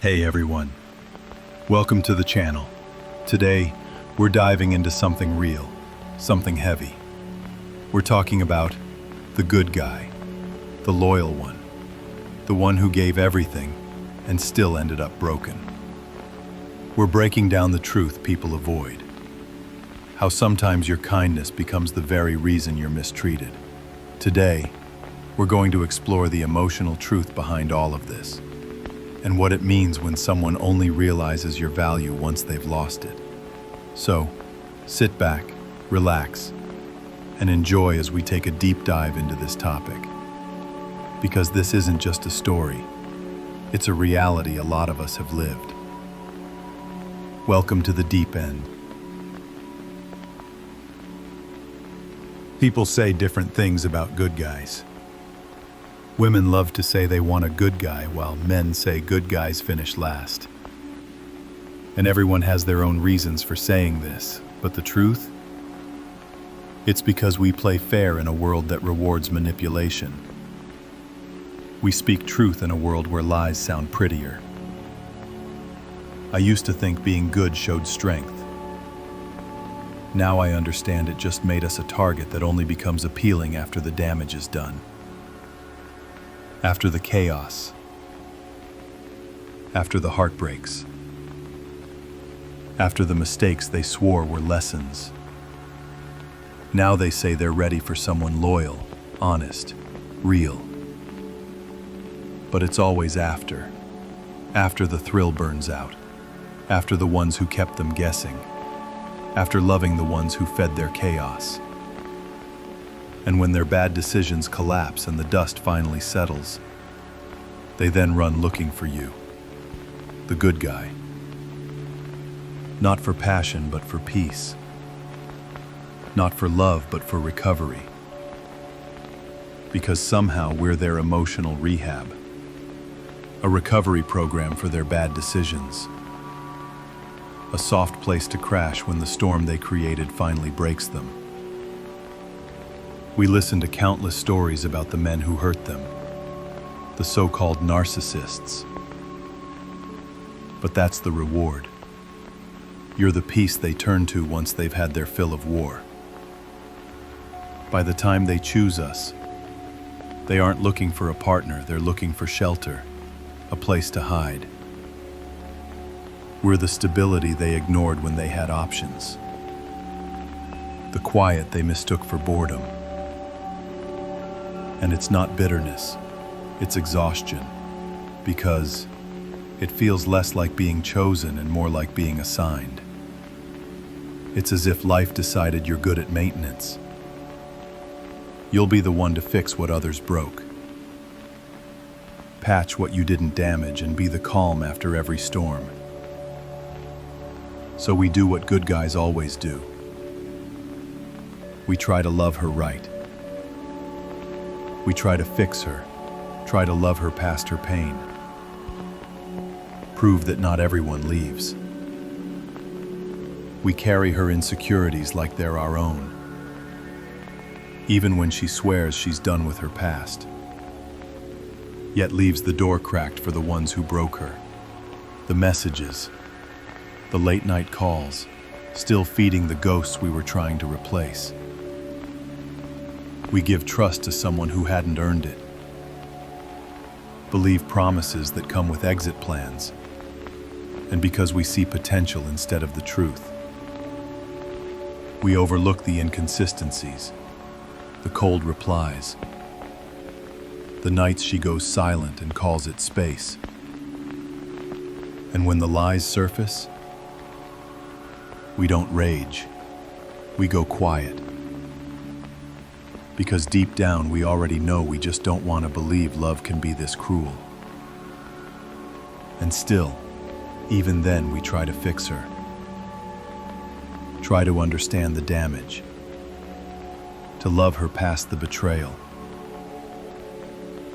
Hey everyone, welcome to the channel. Today, we're diving into something real, something heavy. We're talking about the good guy, the loyal one, the one who gave everything and still ended up broken. We're breaking down the truth people avoid, how sometimes your kindness becomes the very reason you're mistreated. Today, we're going to explore the emotional truth behind all of this, and what it means when someone only realizes your value once they've lost it. So, sit back, relax, and enjoy as we take a deep dive into this topic. Because this isn't just a story, it's a reality a lot of us have lived. Welcome to the deep end. People say different things about good guys. Women love to say they want a good guy, while men say good guys finish last. And everyone has their own reasons for saying this, but the truth? It's because we play fair in a world that rewards manipulation. We speak truth in a world where lies sound prettier. I used to think being good showed strength. Now I understand it just made us a target that only becomes appealing after the damage is done. After the chaos, after the heartbreaks, after the mistakes they swore were lessons. Now they say they're ready for someone loyal, honest, real. But it's always after the thrill burns out, after the ones who kept them guessing, after loving the ones who fed their chaos. And when their bad decisions collapse and the dust finally settles, they then run looking for you, the good guy. Not for passion, but for peace. Not for love, but for recovery. Because somehow we're their emotional rehab, a recovery program for their bad decisions, a soft place to crash when the storm they created finally breaks them. We listen to countless stories about the men who hurt them, the so-called narcissists. But that's the reward. You're the peace they turn to once they've had their fill of war. By the time they choose us, they aren't looking for a partner, they're looking for shelter, a place to hide. We're the stability they ignored when they had options, the quiet they mistook for boredom. And it's not bitterness, it's exhaustion, because it feels less like being chosen and more like being assigned. It's as if life decided you're good at maintenance. You'll be the one to fix what others broke, patch what you didn't damage, and be the calm after every storm. So we do what good guys always do. We try to love her right. We try to fix her, try to love her past her pain. Prove that not everyone leaves. We carry her insecurities like they're our own, even when she swears she's done with her past, yet leaves the door cracked for the ones who broke her. The messages, the late-night calls, still feeding the ghosts we were trying to replace. We give trust to someone who hadn't earned it. Believe promises that come with exit plans. And because we see potential instead of the truth. We overlook the inconsistencies, the cold replies, the nights she goes silent and calls it space. And when the lies surface, we don't rage, we go quiet. Because deep down we already know we just don't want to believe love can be this cruel. And still, even then we try to fix her. Try to understand the damage. To love her past the betrayal.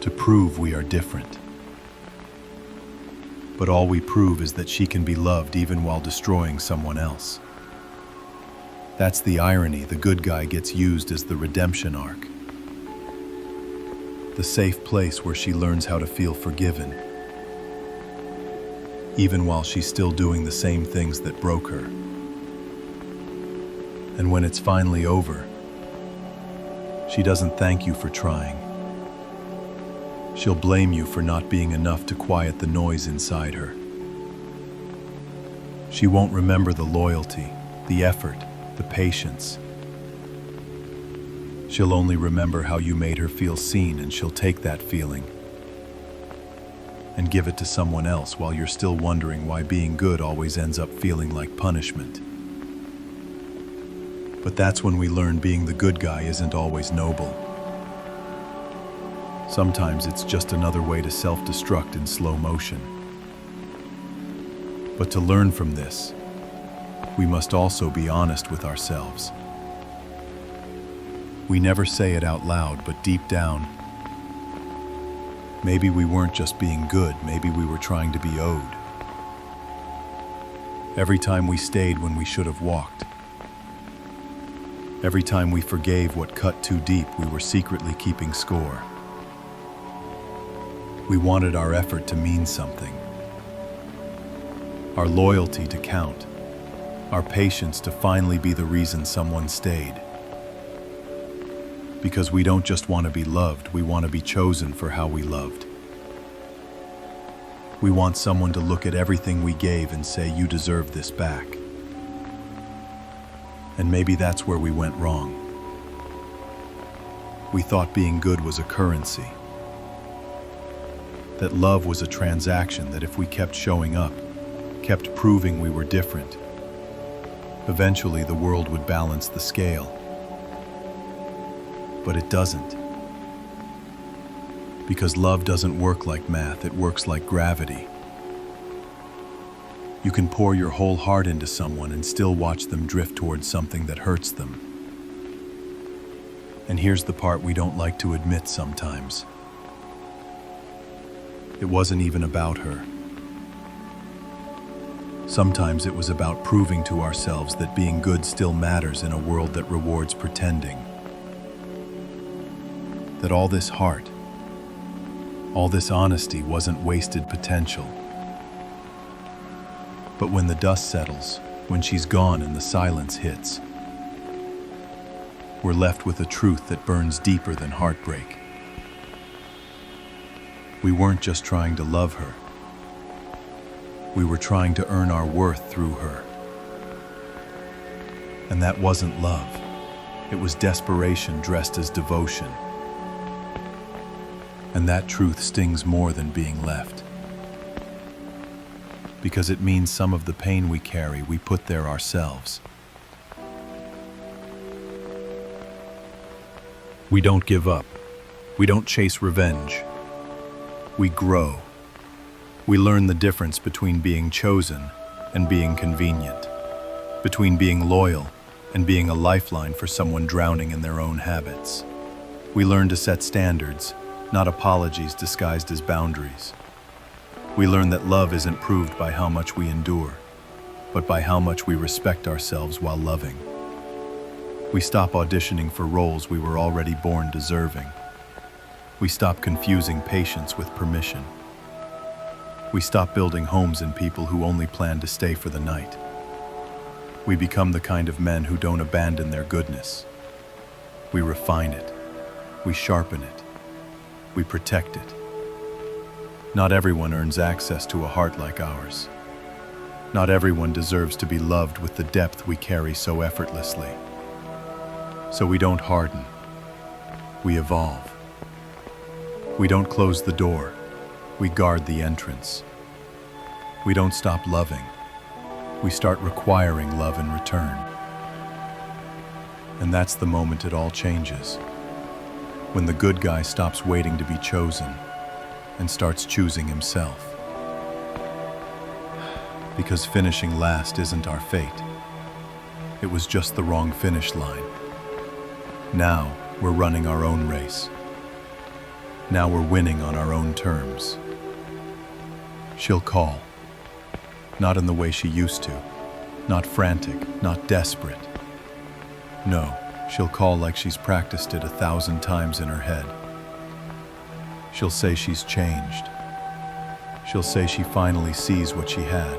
To prove we are different. But all we prove is that she can be loved even while destroying someone else. That's the irony. The good guy gets used as the redemption arc. The safe place where she learns how to feel forgiven. even while she's still doing the same things that broke her. And when it's finally over, she doesn't thank you for trying. She'll blame you for not being enough to quiet the noise inside her. She won't remember the loyalty, the effort, the patience. She'll only remember how you made her feel seen, and she'll take that feeling and give it to someone else while you're still wondering why being good always ends up feeling like punishment. But that's when we learn being the good guy isn't always noble. Sometimes it's just another way to self-destruct in slow motion. But to learn from this, we must also be honest with ourselves. We never say it out loud, but deep down, maybe we weren't just being good, maybe we were trying to be owed. Every time we stayed when we should have walked, every time we forgave what cut too deep, we were secretly keeping score. We wanted our effort to mean something, our loyalty to count, our patience to finally be the reason someone stayed. Because we don't just want to be loved, we want to be chosen for how we loved. We want someone to look at everything we gave and say, "You deserve this back." And maybe that's where we went wrong. We thought being good was a currency, that love was a transaction, that if we kept showing up, kept proving we were different, eventually the world would balance the scale. But it doesn't. Because love doesn't work like math, it works like gravity. You can pour your whole heart into someone and still watch them drift towards something that hurts them. And here's the part we don't like to admit sometimes. It wasn't even about her. Sometimes it was about proving to ourselves that being good still matters in a world that rewards pretending. That all this heart, all this honesty wasn't wasted potential. But when the dust settles, when she's gone and the silence hits, we're left with a truth that burns deeper than heartbreak. We weren't just trying to love her. We were trying to earn our worth through her. And that wasn't love. It was desperation dressed as devotion. And that truth stings more than being left. Because it means some of the pain we carry, we put there ourselves. We don't give up. We don't chase revenge. We grow. We learn the difference between being chosen and being convenient, between being loyal and being a lifeline for someone drowning in their own habits. We learn to set standards, not apologies disguised as boundaries. We learn that love isn't proved by how much we endure, but by how much we respect ourselves while loving. We stop auditioning for roles we were already born deserving. We stop confusing patience with permission. We stop building homes in people who only plan to stay for the night. We become the kind of men who don't abandon their goodness. We refine it. We sharpen it. We protect it. Not everyone earns access to a heart like ours. Not everyone deserves to be loved with the depth we carry so effortlessly. So we don't harden. We evolve. We don't close the door. We guard the entrance. We don't stop loving. We start requiring love in return. And that's the moment it all changes. When the good guy stops waiting to be chosen and starts choosing himself. Because finishing last isn't our fate. It was just the wrong finish line. Now we're running our own race. Now we're winning on our own terms. She'll call. Not in the way she used to. Not frantic, not desperate. No, she'll call like she's practiced it 1,000 times in her head. She'll say she's changed. She'll say she finally sees what she had.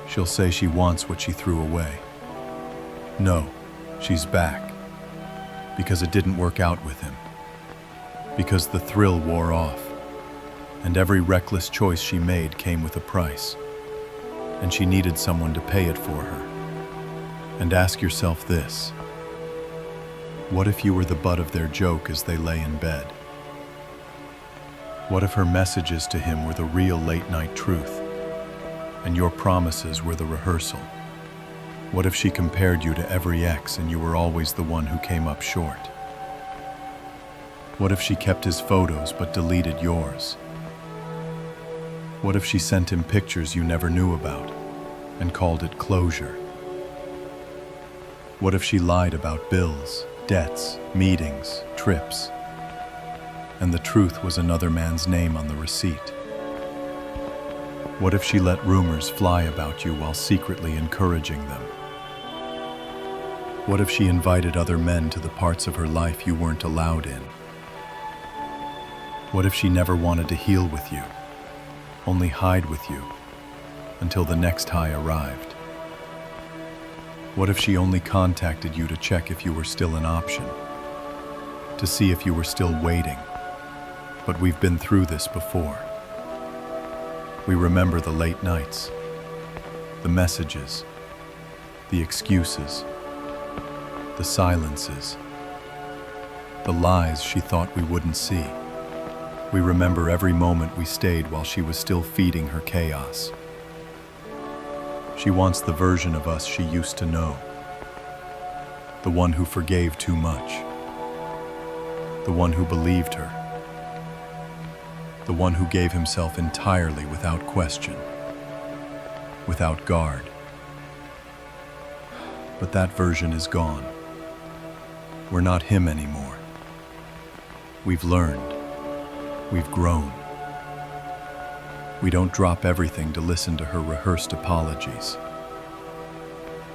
She'll say she wants what she threw away. No, she's back. Because it didn't work out with him. Because the thrill wore off. And every reckless choice she made came with a price. And she needed someone to pay it for her. And ask yourself this. What if you were the butt of their joke as they lay in bed? What if her messages to him were the real late-night truth, and your promises were the rehearsal? What if she compared you to every ex and you were always the one who came up short? What if she kept his photos but deleted yours? What if she sent him pictures you never knew about and called it closure? What if she lied about bills, debts, meetings, trips, and the truth was another man's name on the receipt? What if she let rumors fly about you while secretly encouraging them? What if she invited other men to the parts of her life you weren't allowed in? What if she never wanted to heal with you, only hide with you, until the next high arrived? What if she only contacted you to check if you were still an option, to see if you were still waiting? But we've been through this before. We remember the late nights, the messages, the excuses, the silences, the lies she thought we wouldn't see. We remember every moment we stayed while she was still feeding her chaos. She wants the version of us she used to know, the one who forgave too much, the one who believed her, the one who gave himself entirely without question, without guard. But that version is gone. We're not him anymore. We've learned. We've grown. We don't drop everything to listen to her rehearsed apologies.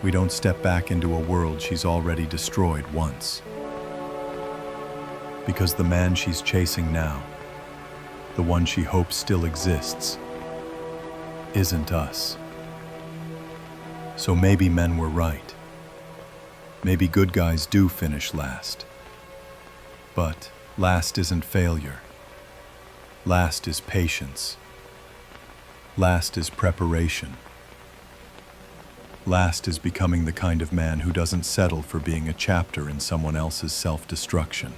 We don't step back into a world she's already destroyed once. Because the man she's chasing now, the one she hopes still exists, isn't us. So maybe men were right. Maybe good guys do finish last. But last isn't failure. Last is patience. Last is preparation. Last is becoming the kind of man who doesn't settle for being a chapter in someone else's self-destruction.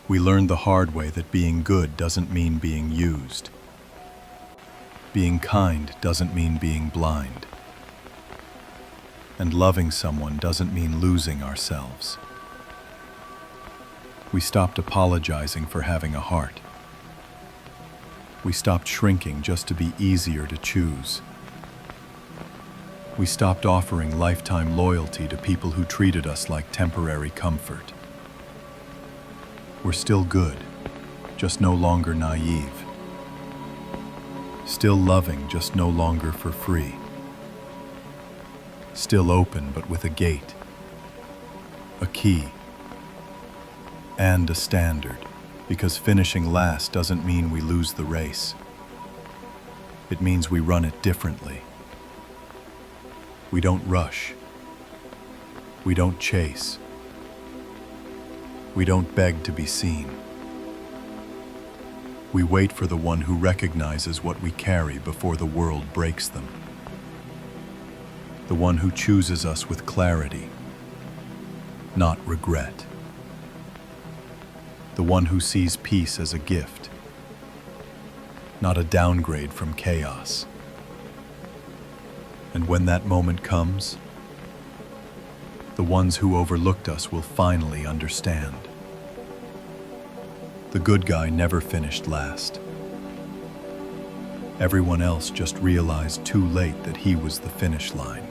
We learned the hard way that being good doesn't mean being used. Being kind doesn't mean being blind. And loving someone doesn't mean losing ourselves. We stopped apologizing for having a heart. We stopped shrinking just to be easier to choose. We stopped offering lifetime loyalty to people who treated us like temporary comfort. We're still good, just no longer naive. Still loving, just no longer for free. Still open, but with a gate, a key, and a standard, because finishing last doesn't mean we lose the race. It means we run it differently. We don't rush. We don't chase. We don't beg to be seen. We wait for the one who recognizes what we carry before the world breaks them. The one who chooses us with clarity, not regret. The one who sees peace as a gift, not a downgrade from chaos. And when that moment comes, the ones who overlooked us will finally understand. The good guy never finished last. Everyone else just realized too late that he was the finish line.